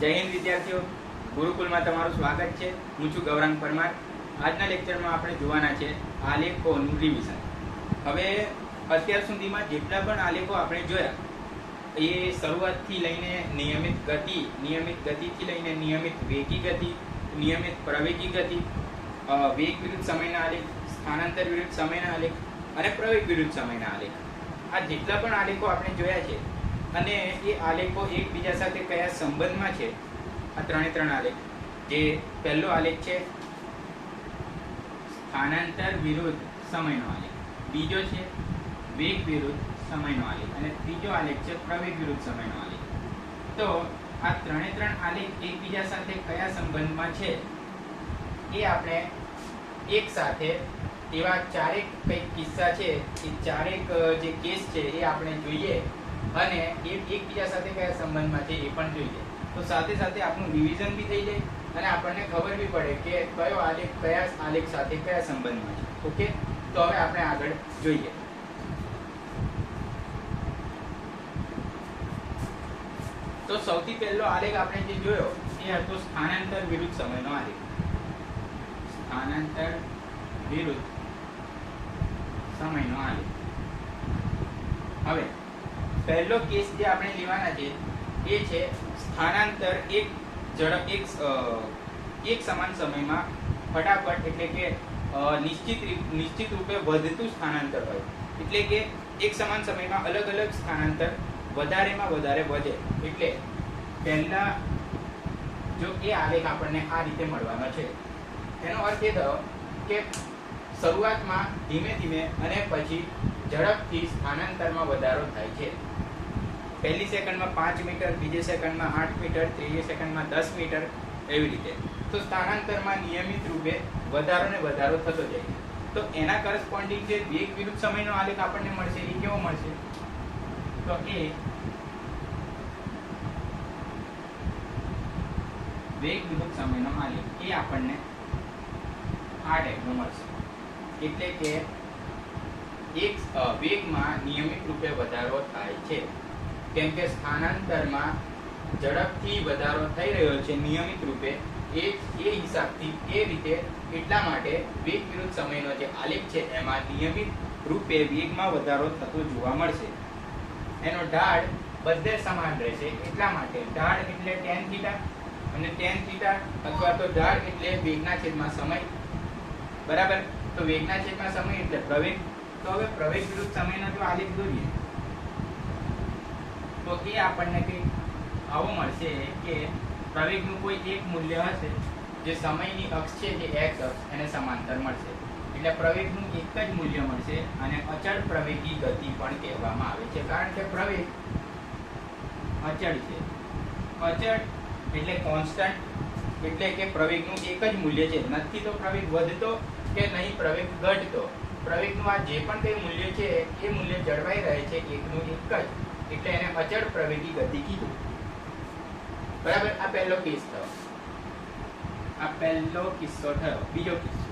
જય હિન્દ વિદ્યાર્થીઓ, ગુરુકુલમાં તમારું સ્વાગત છે. હું છું ગૌરાંગ પરમાર. આજના લેક્ચરમાં આપણે જોવાના છે આલેખોનું રિવિઝન. હવે અત્યાર સુધીમાં જેટલા પણ આલેખો આપણે જોયા એ શરૂઆતથી લઈને નિયમિત ગતિથી લઈને નિયમિત વેગી ગતિ, નિયમિત પ્રવેગી ગતિ, વેગ વિરુદ્ધ સમયના આલેખ, સ્થાનાંતર વિરુદ્ધ સમયના આલેખ અને પ્રવેગ વિરુદ્ધ સમયના આલેખ, આ જેટલા પણ આલેખો આપણે જોયા છે અને એ આલેખો એકબીજા સાથે કયા સંબંધમાં છે, આ ત્રણ આલેખ. જે પહેલો આલેખ છે સ્થાનાંતર વિરુદ્ધ સમયનો આલેખ, બીજો છે વેગ વિરુદ્ધ સમયનો આલેખ અને ત્રીજો આલેખ છે પ્રવેગ વિરુદ્ધ સમયનો આલેખ. તો આ ત્રણ આલેખ એકબીજા સાથે કયા સંબંધમાં છે એ આપણે એક સાથે એવા ચારેક કંઈક કિસ્સા છે, એ ચારેક જે કેસ છે એ આપણે જોઈએ અને એ એકબીજા સાથે કયા સંબંધમાં છે એ પણ જોઈએ. તો સાથે સાથે આપણું રિવિઝન બી થઈ જાય અને આપણને ખબર બી પડે કે કયો આલેખ કયા આલેખ સાથે કયા સંબંધમાં છે. ઓકે, તો હવે આપણે આગળ જોઈએ. તો સૌથી પહેલો આલેખ આપણે જે જોયો એ હતો સ્થાનાંતર વિરુદ્ધ સમયનો આલેખ. સ્થાનાંતર વિરુદ્ધ સમયનો આલેખ. હવે પહેલો કેસ જે આપણે લેવાના છે એ છે સ્થાનાંતર એક સમાન સમયમાં ફટાફટ, એટલે કે નિશ્ચિત રૂપે વધતું સ્થાનાંતર હોય, એટલે કે એક સમાન સમયમાં અલગ અલગ સ્થાનાંતર વધારેમાં વધારે વધે. એટલે પહેલા જો એ આલેખ આપણને આ રીતે મળવાનો છે, એનો અર્થ એ થયો કે શરૂઆતમાં ધીમે ધીમે અને પછી ઝડપથી સ્થાનાંતરમાં વધારો થાય છે. પહેલી સેકન્ડમાં 5 મીટર, બીજી સેકન્ડમાં 8 મીટર, ત્રીજી સેકન્ડમાં 10 મીટર, એવી રીતે. તો સ્થાનાંતરમાં નિયમિત રૂપે વધારો ને વધારો થતો જાય. તો એના કરસ્પોન્ડિંગ જે વેગ વિરુદ્ધ સમયનો આલેખ આપણને મળશે એ કેવો મળશે? તો એ વેગ વિરુદ્ધ સમયનો આલેખ એ આપણને આ ટાઈપનો મળશે. એટલે કે એક વેગમાં નિયમિત રૂપે વધારો થાય છે, કેમ કે સ્થાનાંતરમાં ઝડપથી વધારો થઈ રહ્યો છે નિયમિત રૂપે, એ હિસાબથી એ રીતે. એટલા માટે વેગ વિરુદ્ધ સમયનો જે આલેખ છે એમાં નિયમિત રૂપે વેગમાં વધારો થતો જોવા મળશે. એનો ઢાળ બધે સમાન રહેશે. એટલા માટે ઢાળ એટલે tan θ અને tan θ અથવા તો ઢાળ એટલે વેગના છેદમાં સમય, બરાબર. તો વેગના છેદમાં સમય એટલે પ્રવેગ. તો હવે પ્રવેગ વિરુદ્ધ સમયનો જો આલેખ દોરીએ તો એ આપણને કંઈક આવો મળશે કે પ્રવેગનું કોઈ એક મૂલ્ય હશે જે સમયની અક્ષ છે, જે x અક્ષ, એને સમાંતર મળશે. એટલે પ્રવેગનું એક જ મૂલ્ય મળશે અને અચળ પ્રવેગી ગતિ પણ કહેવામાં આવે છે, કારણ કે પ્રવેગ અચળ છે. અચળ એટલે કોન્સ્ટન્ટ, એટલે કે પ્રવેગનું એક જ મૂલ્ય છે. નથી તો પ્રવેગ વધતો કે નહીં પ્રવેગ ઘટતો. પ્રવેગનું આ જે પણ કંઈ મૂલ્ય છે એ મૂલ્ય જળવાઈ રહે છે, એકનું એક જ, એટલે એને અચળ પ્રવેગી ગતિ કીધું. બરાબર. આ પહેલો કેસ થયો, આ પહેલો કિસ્સો થયો. બીજો કિસ્સો,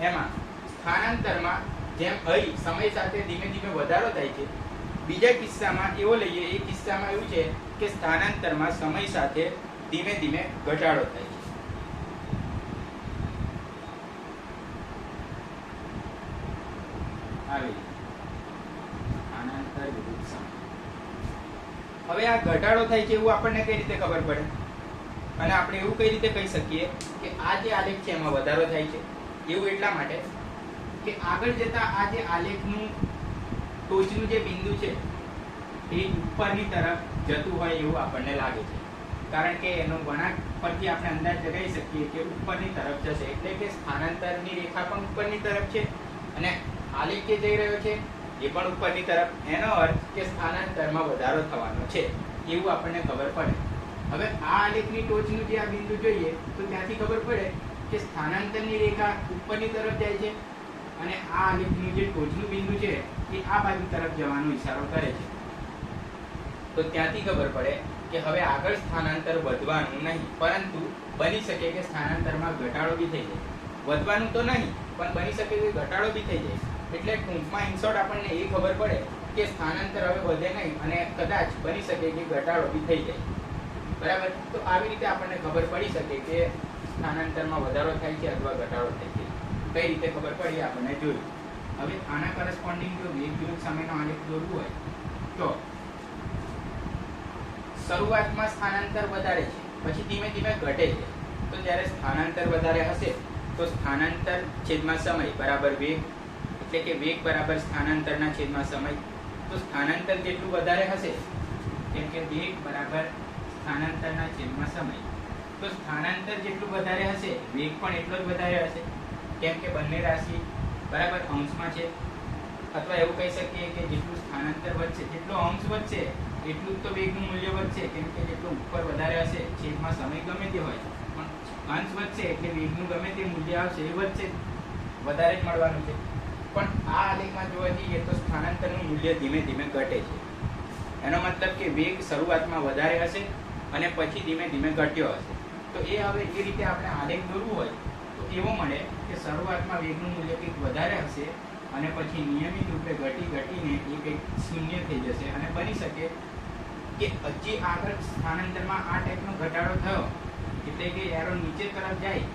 એમાં સ્થાનાંતરમાં જેમ અહીં સમય સાથે ધીમે ધીમે વધારો થાય છે, બીજા કિસ્સામાં એવો લઈએ. એ કિસ્સામાં એવું છે કે સ્થાનાંતરમાં સમય સાથે ધીમે ધીમે ઘટાડો થાય છે. આવી સ્થાનાંતર વિરુદ્ધ સમય. હવે આ ઘટાડો થાય છે એવું આપણને કઈ રીતે ખબર પડે? અને આપણે એવું કઈ રીતે કહી શકીએ કે આ જે આલેખ છે એમાં વધારો થાય છે? એવું એટલા માટે કે આગળ જતા આ જે આલેખનું ટોચનું જે બિંદુ છે એ ઉપરની તરફ જતું હોય એવું આપણને લાગે છે, કારણ કે એનો વળાંક પરથી આપણે અંદાજ લગાવી શકીએ કે ઉપરની તરફ જશે. એટલે કે સ્થાનાંતરની રેખા પણ ઉપરની તરફ છે અને આલેખ જે જઈ રહ્યો છે એ પણ ઉપરની તરફ. એનો અર્થ કે સ્થાનાંતરમાં વધારો થવાનો છે એવું આપણને ખબર પડે. હવે આ આલેખની ટોચનું જે આ બિંદુ જોઈએ તો ત્યાંથી ખબર પડે કે સ્થાનાંતરની રેખા ઉપરની તરફ જાય છે અને આ આલેખનું જે ટોચનું બિંદુ છે એ આ બાજુ તરફ જવાનો ઈશારો કરે છે. તો ત્યાંથી ખબર પડે કે હવે આગળ સ્થાનાંતર વધવાનું નહીં, પરંતુ બની શકે કે સ્થાનાંતરમાં ઘટાડો બી થઈ જાય. વધવાનું તો નહીં, પણ બની શકે કે ઘટાડો બી થઈ જાય. એટલે ટૂંકમાં ઇન શોર્ટ આપણને એ ખબર પડે કે સ્થાનાંતર હવે વધે નહીં અને કદાચ બની શકે કે ઘટાડો બી થઈ જાય. બરાબર. તો આવી રીતે આપણને ખબર પડી શકે કે સ્થાનાંતરમાં વધારો થાય છે અથવા ઘટાડો થાય છે. કઈ રીતે ખબર પડી આપણને જોયું. હવે આના કરસ્પોન્ડિંગ જો વેગ વિરુદ્ધ સમયનો આલેખ દોરવું હોય તો શરૂઆતમાં સ્થાનાંતર વધારે છે, પછી ધીમે ધીમે ઘટે છે. તો જ્યારે સ્થાનાંતર વધારે હશે તો સ્થાનાંતર છેદમાં સમય બરાબર વેગ, એટલે કે વેગ બરાબર સ્થાનાંતરના છેદમાં સમય. તો સ્થાનાંતર જેટલું વધારે હશે, કેમ કે વેગ બરાબર સ્થાનાંતરના છેદમાં સમય, તો સ્થાનાંતર જેટલું વધારે હશે વેગ પણ એટલો જ વધારે હશે, કેમ કે બંને રાશિ બરાબર અંશમાં છે. અથવા એવું કહી શકીએ કે જેટલું સ્થાનાંતર વધશે, જેટલો અંશ વધશે એટલું જ તો વેગનું મૂલ્ય વધશે, કેમ કે જેટલું ઉપર વધારે હશે છેદમાં સમય ગમે તે હોય, પણ અંશ વધશે એટલે વેગનું ગમે તે મૂલ્ય આવશે એ વધશે, વધારે જ મળવાનું છે. પણ આ આલેખમાં જોવા જઈએ તો સ્થાનાંતરનું મૂલ્ય ધીમે ધીમે ઘટે છે. એનો મતલબ કે વેગ શરૂઆતમાં વધારે હશે અને પછી ધીમે ધીમે ઘટ્યો હશે. તો એ હવે એ રીતે આપણે આલેખ દોરવું હોય તો એવો મળે કે શરૂઆતમાં વેગનું મૂલ્ય કંઈક વધારે હશે અને પછી નિયમિત રૂપે ઘટીને એ કંઈક શૂન્ય થઈ જશે અને બની શકે કે હજી આગળ સ્થાનાંતરમાં આ ટાઈપનો ઘટાડો થયો એટલે કે એરો નીચે તરફ જાય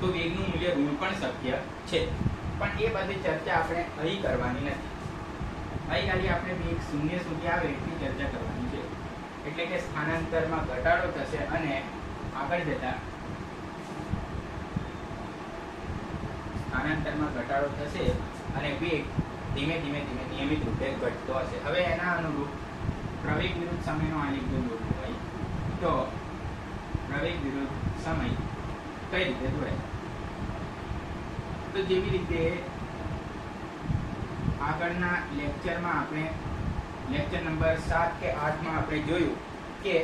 તો વેગનું મૂલ્ય ઋણ પણ શક્ય છે. પણ એ બધી ચર્ચા આપણે અહીં કરવાની નથી. અહીં ખાલી આપણે વેગ શૂન્ય સુધી આવે એટલી ચર્ચા કરવાની છે. એટલે કે સ્થાનાંતરમાં ઘટાડો થશે અને આગળ જતા સ્થાનાંતરમાં ઘટાડો થશે અને વેગ ધીમે ધીમે નિયમિત રૂપે ઘટતો હશે. હવે એના અનુરૂપ પ્રવેગ વિરુદ્ધ સમયનો આલેખ દોરવો હોય તો પ્રવેગ વિરુદ્ધ સમય કઈ રીતે દોરાય? તો જેવી રીતે આગળના લેક્ચરમાં આપણે લેક્ચર નંબર 7 કે 8 માં આપણે જોયું કે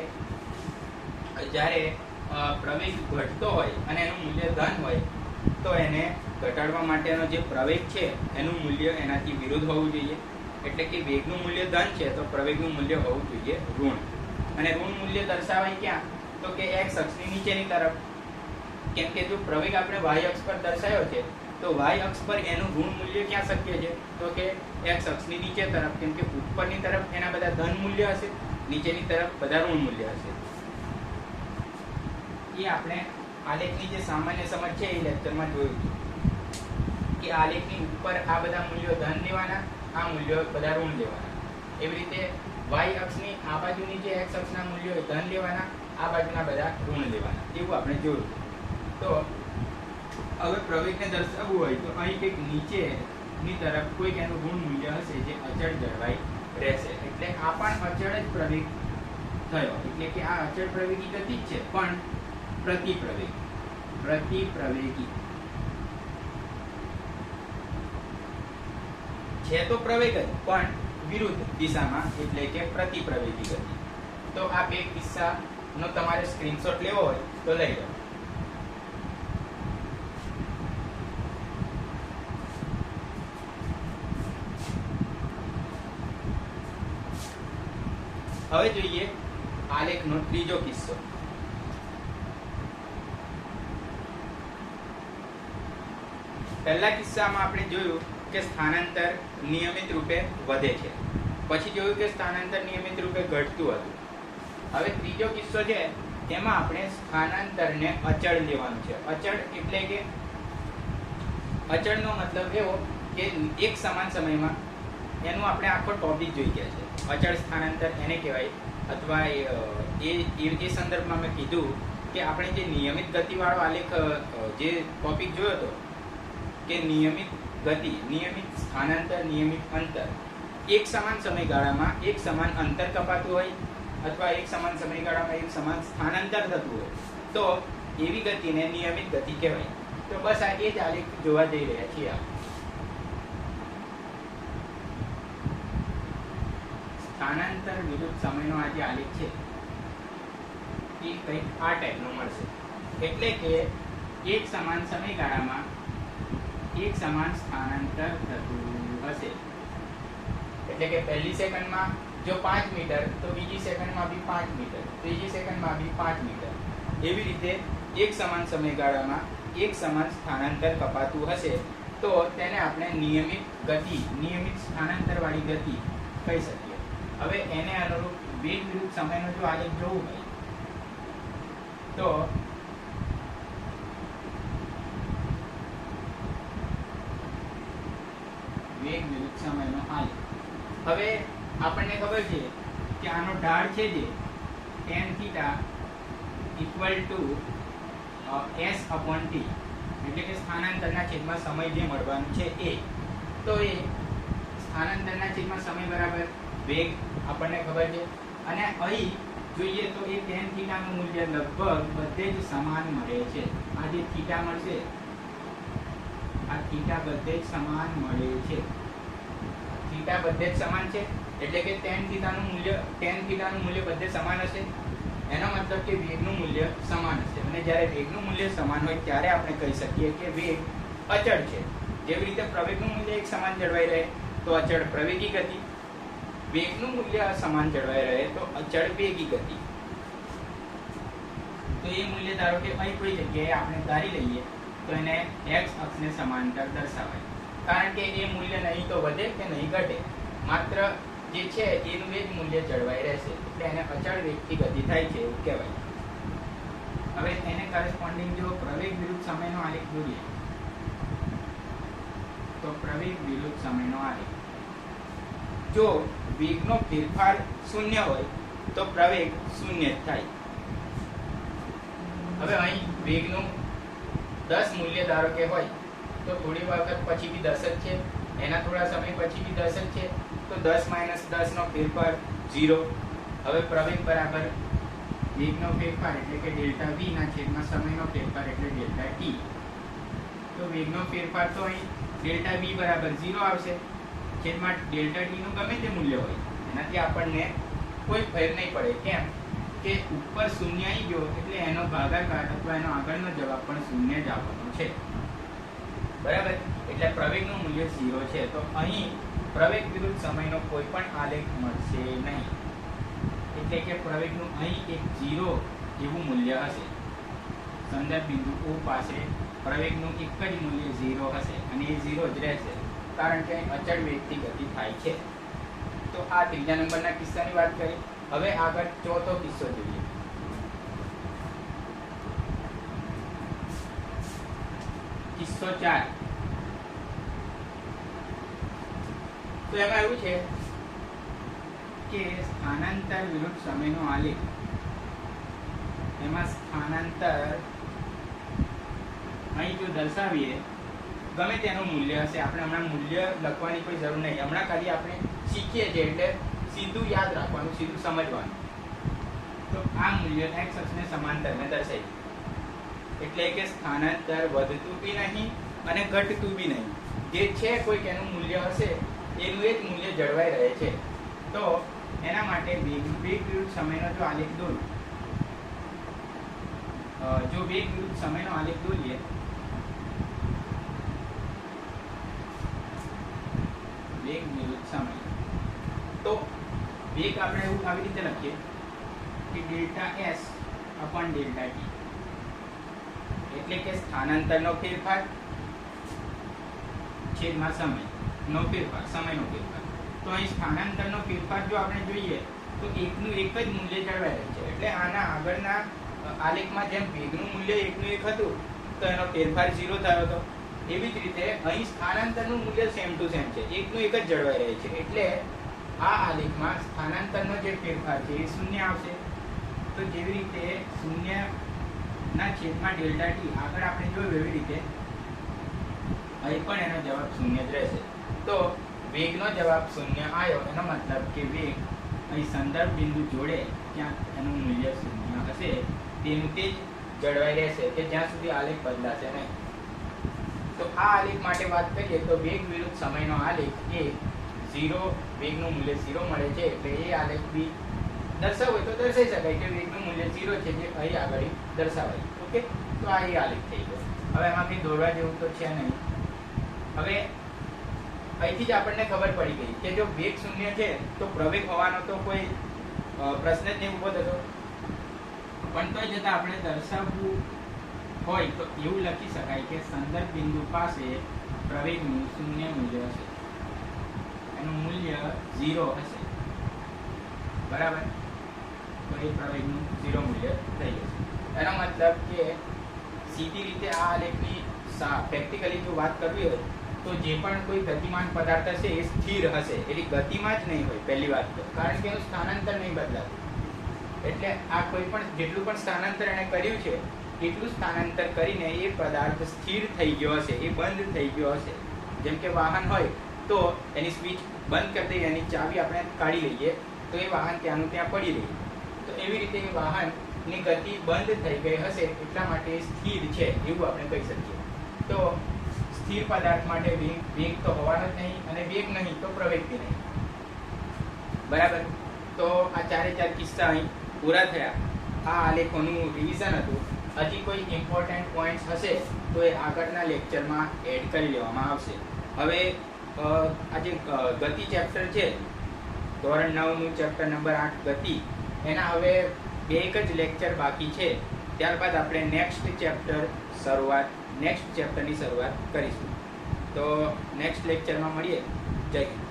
જ્યારે પ્રવેગ ઘટતો હોય અને એનું મૂલ્ય ધન હોય તો એને ઘટાડવા માટેનો જે પ્રવેગ છે એનું મૂલ્ય એનાથી વિરુદ્ધ હોવું જોઈએ. એટલે કે વેગનું મૂલ્ય ધન છે તો પ્રવેગનું મૂલ્ય હોવું જોઈએ ઋણ. અને ઋણ મૂલ્ય દર્શાવાય ક્યાં? તો કે x અક્ષની નીચેની તરફ. કેમ કે જો પ્રવેગ આપણે y અક્ષ પર દર્શાવ્યો છે તો y અક્ષ પર એનું ઋણ મૂલ્ય ક્યાં શક્ય છે? તો કે x અક્ષની નીચે તરફ. કેમ કે ઉપરની તરફ એના બધા ધન મૂલ્ય હશે, નીચેની તરફ બધા ઋણ મૂલ્ય હશે. એ આપણે આલેખની જે સામાન્ય સમજ છે એ લેક્ચરમાં જોયું કે આલેખની ઉપર આ બધા મૂલ્યો ધન લેવાના, આ મૂલ્યો બધા ઋણ લેવાના. એવી રીતે y અક્ષની આ બાજુની જે x અક્ષના મૂલ્યો ધન લેવાના, આ બાજુના બધા ઋણ લેવાના. એવું આપણે જોયું. તો હવે પ્રવેગને દર્શાવવું હોય તો અહીં કંઈક નીચેની તરફ કોઈક એનું ઋણ મૂલ્ય હશે જે અચળ જળવાઈ રહેશે. એટલે આ પણ અચળ જ પ્રવેગ થયો. એટલે કે આ અચળ પ્રવેગી ગતિ જ છે પણ પ્રતિપ્રવેગી છે તો પ્રવેગ જ પણ વિરુદ્ધ દિશામાં, એટલે કે પ્રતિપ્રવેગી ગતિ. તો આ બે કિસ્સાનો તમારે સ્ક્રીનશોટ લેવો હોય તો લઈ લો. હવે જોઈએ આલેખનો ત્રીજો કિસ્સો. પહેલા કિસ્સામાં આપણે જોયું કે સ્થાનાંતર નિયમિત રૂપે વધે છે, પછી જોયું કે સ્થાનાંતર નિયમિત રૂપે ઘટતું હતું. હવે ત્રીજો કિસ્સો છે તેમાં આપણે સ્થાનાંતરને અચળ લેવાનું છે. અચળ એટલે કે અચળનો મતલબ એવો કે એક સમાન સમયમાં એનું આપણે આખો ટોપિક જોઈ ગયા છે. અચળ સ્થાનાંતર એને કહેવાય. અથવા એ સંદર્ભમાં મેં કીધું કે આપણે જે નિયમિત ગતિવાળો આલેખ જે ટોપિક જોયો હતો કે નિયમિત ગતિ, નિયમિત સ્થાનાંતર, નિયમિત અંતર, એક સમાન સમયગાળામાં એક સમાન અંતર કપાતું હોય અથવા એક સમાન સમયગાળામાં એક સમાન સ્થાનાંતર થતું હોય તો એવી ગતિને નિયમિત ગતિ કહેવાય. તો બસ આ એ જ આલેખ જોવા જઈ રહ્યા છીએ. સ્થાનાંતર વિરુદ્ધ સમયનો આ જે આલેખ છે એ કંઈક આ ટાઈપનો મળશે. એટલે કે એક સમાન સમયગાળામાં એક સમાન સ્થાનાંતર થતું હશે. એટલે કે પહેલી સેકન્ડમાં જો 5 મીટર તો બીજી સેકન્ડમાં બી 5 મીટર, ત્રીજી સેકન્ડમાં બી 5 મીટર. એવી રીતે એક સમાન સમયગાળામાં એક સમાન સ્થાનાંતર કપાતું હશે તો તેને આપણે નિયમિત સ્થાનાંતર વાળી ગતિ કહી શકીએ. હવે એને અનુરૂપ વેગ વિરુદ્ધ સમયનો જો આલેખ જોવું હોય તો વેગ વિરુદ્ધ સમયનો આલેખ. હવે આપણને ખબર છે કે આનો ઢાળ છે જે tan θ ઇક્વલ ટુ s/t એટલે કે સ્થાનાંતરના છેદમાં સમય જે મળવાનું છે એ. તો એ સ્થાનાંતરના છેદમાં સમય બરાબર વેગ આપણને ખબર છે. અને અહીં જોઈએ તો એ tan θ નું મૂલ્ય લગભગ બધે જ સમાન મળે છે. આ જે θ મળશે આ θ બધે જ સમાન મળે છે. θ બધે જ સમાન છે એટલે કે tan θ નું મૂલ્ય બધે સમાન હશે. એનો મતલબ કે વેગનું મૂલ્ય સમાન હશે. અને જ્યારે વેગનું મૂલ્ય સમાન હોય ત્યારે આપણે કહી શકીએ કે વેગ અચળ છે. જેવી રીતે પ્રવેગનું મૂલ્ય એક સમાન જળવાઈ રહે તો અચળ પ્રવેગી ગતિ, વેગનું મૂલ્ય સમાન જળવાઈ રહે તો અચળ વેગી ગતિ. તો એ મૂલ્ય ધારો કે અહીં કોઈ જગ્યાએ આપણે ધારી લઈએ તો એને x અક્ષને સમાંતર દર્શાવાય. કારણ કે એ મૂલ્ય નહીં તો વધે કે નહીં ઘટે, માત્ર જે છે એનું એ જ મૂલ્ય જળવાઈ રહેશે. એટલે એને અચળ વેગથી ગતિ થાય છે એવું કહેવાય. હવે એને કરેસ્પોન્ડિંગ જો પ્રવેગ વિરુદ્ધ સમયનો આલેખ દોરીએ તો પ્રવેગ વિરુદ્ધ સમયનો આલેખ, જો વેગનો ફેરફાર શૂન્ય હોય તો પ્રવેગ શૂન્ય જ થાય. હવે અહીં વેગનું 10 મૂલ્ય ધારો કે હોય તો થોડી વખત પછી બી 10 જ છે, એના થોડા સમય પછી બી 10 જ છે, તો 10 - 10 નો ફેરફાર 0. હવે પ્રવેગ બરાબર વેગનો ફેરફાર એટલે કે ડેલ્ટા v ના છેદમાં સમયનો ફેરફાર એટલે ડેલ્ટા t. તો વેગનો ફેરફાર તો અહીં ડેલ્ટા v બરાબર 0 આવશે, છેદમાં ડેલ્ટા t નું ગમે તે મૂલ્ય હોય એનાથી આપણને કોઈ ફેર નહીં પડે. કેમ કે ઉપર શૂન્ય આવી ગયો એટલે એનો ભાગાકાર અથવા એનો આગળનો જવાબ પણ શૂન્ય જ આવવાનો છે. બરાબર, એટલે પ્રવેગનું મૂલ્ય 0 છે. તો અહીં પ્રવેગ વિરુદ્ધ સમયનો કોઈ પણ આલેખ મળશે નહીં. એટલે કે પ્રવેગનું અહીં એક 0 જેવું મૂલ્ય હશે. સંદર્ભ બિંદુ O પાસે પ્રવેગનું એક જ મૂલ્ય 0 હશે અને એ 0 જ રહેશે કારણ કે અચળ વેગથી ગતિ થાય છે. તો આ ત્રીજા નંબરના કિસ્સાની વાત કરી. હવે આગળ ચોથો કિસ્સો જોઈએ. કિસ્સો 4. તો એમાં એવું છે કે સ્થાનાંતર વિરુદ્ધ સમયનો આલેખ. એમાં સ્થાનાંતર અહીં જો દર્શાવીએ ગમે તેનું મૂલ્ય હશે, આપણે હમણાં મૂલ્ય લખવાની કોઈ જરૂર નહીં, હમણાં ખાલી આપણે શીખીએ છીએ એટલે સીધું યાદ રાખવાનું, સીધું સમજવાનું. તો આ મૂલ્ય x અક્ષને સમાંતરને દર્શાવી, એટલે કે સ્થાનાંતર વધતું બી નહીં અને ઘટતું બી નહીં. જે છે કોઈક એનું મૂલ્ય હશે એનું એ જ મૂલ્ય જળવાઈ રહે છે. તો એના માટે વેગ વિરુદ્ધ સમયનો જો આલેખ દોરું, જો વેગ વિરુદ્ધ સમયનો આલેખ દોરીએ વેગ વિરુદ્ધ સમય, તો વેગ આપણે એવું આવી રીતે લખીએ કે delta s upon delta t, એટલે કે સ્થાનાંતરનો ફેરફાર છેદમાં સમયનો ફેરફાર, સમયનો ફેરફાર. તો અહીં સ્થાનાંતરનો ફેરફાર જો આપણે જોઈએ તો એકનું એક જ મૂલ્ય જળવાઈ રહે છે. એટલે આના આગળના આલેખમાં જેમ વેગનું મૂલ્ય એકનું એક હતું તો એનો ફેરફાર 0 થયો હતો, એવી જ રીતે અહીં સ્થાનાંતરનું મૂલ્ય સેમ ટુ સેમ છે, એકનું એક જ જળવાઈ રહે છે. એટલે આ આલેખમાં સ્થાનાંતરનો જે ફેરફાર છે એ શૂન્ય આવશે. તો જેવી રીતે શૂન્યના છેદમાં ડેલ્ટા t આગળ આપણે જોયું એવી રીતે અહીં પણ એનો જવાબ શૂન્ય જ રહેશે. તો વેગનો જવાબ શૂન્ય આવ્યો, એનો મતલબ કે વેગ અહીં સંદર્ભ બિંદુ જોડે ત્યાં એનું મૂલ્ય શૂન્ય હશે, તેનું તે જ જળવાઈ રહેશે કે જ્યાં સુધી આલેખ બદલાશે નહીં. તો આ આલેખ માટે વાત કરીએ તો વેગ વિરુદ્ધ સમયનો આલેખ એ 0, વેગનું મૂલ્ય 0 મળે છે. એટલે એ આલેખ બી દર્શાવવો હોય તો દર્શાવી શકાય કે વેગનું મૂલ્ય 0 છે, જે અહીં આગળ દર્શાવાય. ઓકે, તો આ એ આલેખ થઈ ગયો. હવે એમાં કંઈ દોરવા જેવું તો છે નહીં. હવે અહીંથી જ આપણને ખબર પડી ગઈ કે જો વેગ શૂન્ય છે તો પ્રવેગ હોવાનો તો કોઈ પ્રશ્ન જ નહીં ઊભો થતો. પણ તોય જતાં આપણે દર્શાવવું હોય તો એવું લખી શકાય કે સંદર્ભ બિંદુ પાસે પ્રવેગનું શૂન્ય મૂલ્ય હશે, એનું મૂલ્ય 0 હશે, બરાબર. તો એ પ્રવેગનું 0 મૂલ્ય થઈ જશે. એનો મતલબ કે સીધી રીતે આ આલેખની પ્રેક્ટિકલી જો વાત કરવી હોય તો જે પણ કોઈ ગતિમાન પદાર્થ હશે એ સ્થિર હશે, એટલે ગતિમાં જ નહીં હોય પહેલી વાત તો, કારણ કે એનું સ્થાનાંતર નહીં બદલાતું. એટલે આ કોઈ પણ જેટલું પણ સ્થાનાંતર એણે કર્યું છે એટલું સ્થાનાંતર કરીને એ પદાર્થ સ્થિર થઈ ગયો હશે, એ બંધ થઈ ગયો હશે. જેમ કે વાહન હોય તો એની સ્વિચ બંધ કરી દઈએ, એની ચાવી આપણે કાઢી લઈએ તો એ વાહન ત્યાંનું ત્યાં પડી રહે. તો એવી રીતે એ વાહનની ગતિ બંધ થઈ ગઈ હશે એટલા માટે સ્થિર છે એવું આપણે કહી શકીએ. તો સ્થિર પદાર્થ માટે વેગ તો હોવાનો જ નહીં, અને વેગ નહીં તો પ્રવેગ બી નહીં, બરાબર. તો આ ચારે ચાર કિસ્સા અહીં પૂરા થયા. આ આલેખોનું રિવિઝન હતું. હજી કોઈ ઇમ્પોર્ટન્ટ પોઈન્ટ્સ હશે તો એ આગળના લેક્ચરમાં એડ કરી લેવામાં આવશે. હવે આ જે ગતિ ચેપ્ટર છે, ધોરણ 9 નું ચેપ્ટર નંબર 8 ગતિ, એના હવે 2 જ લેક્ચર બાકી છે. ત્યારબાદ આપણે નેક્સ્ટ ચેપ્ટરની શરૂઆત કરીશું. તો નેક્સ્ટ લેક્ચરમાં મળીએ. જય હિન્દ.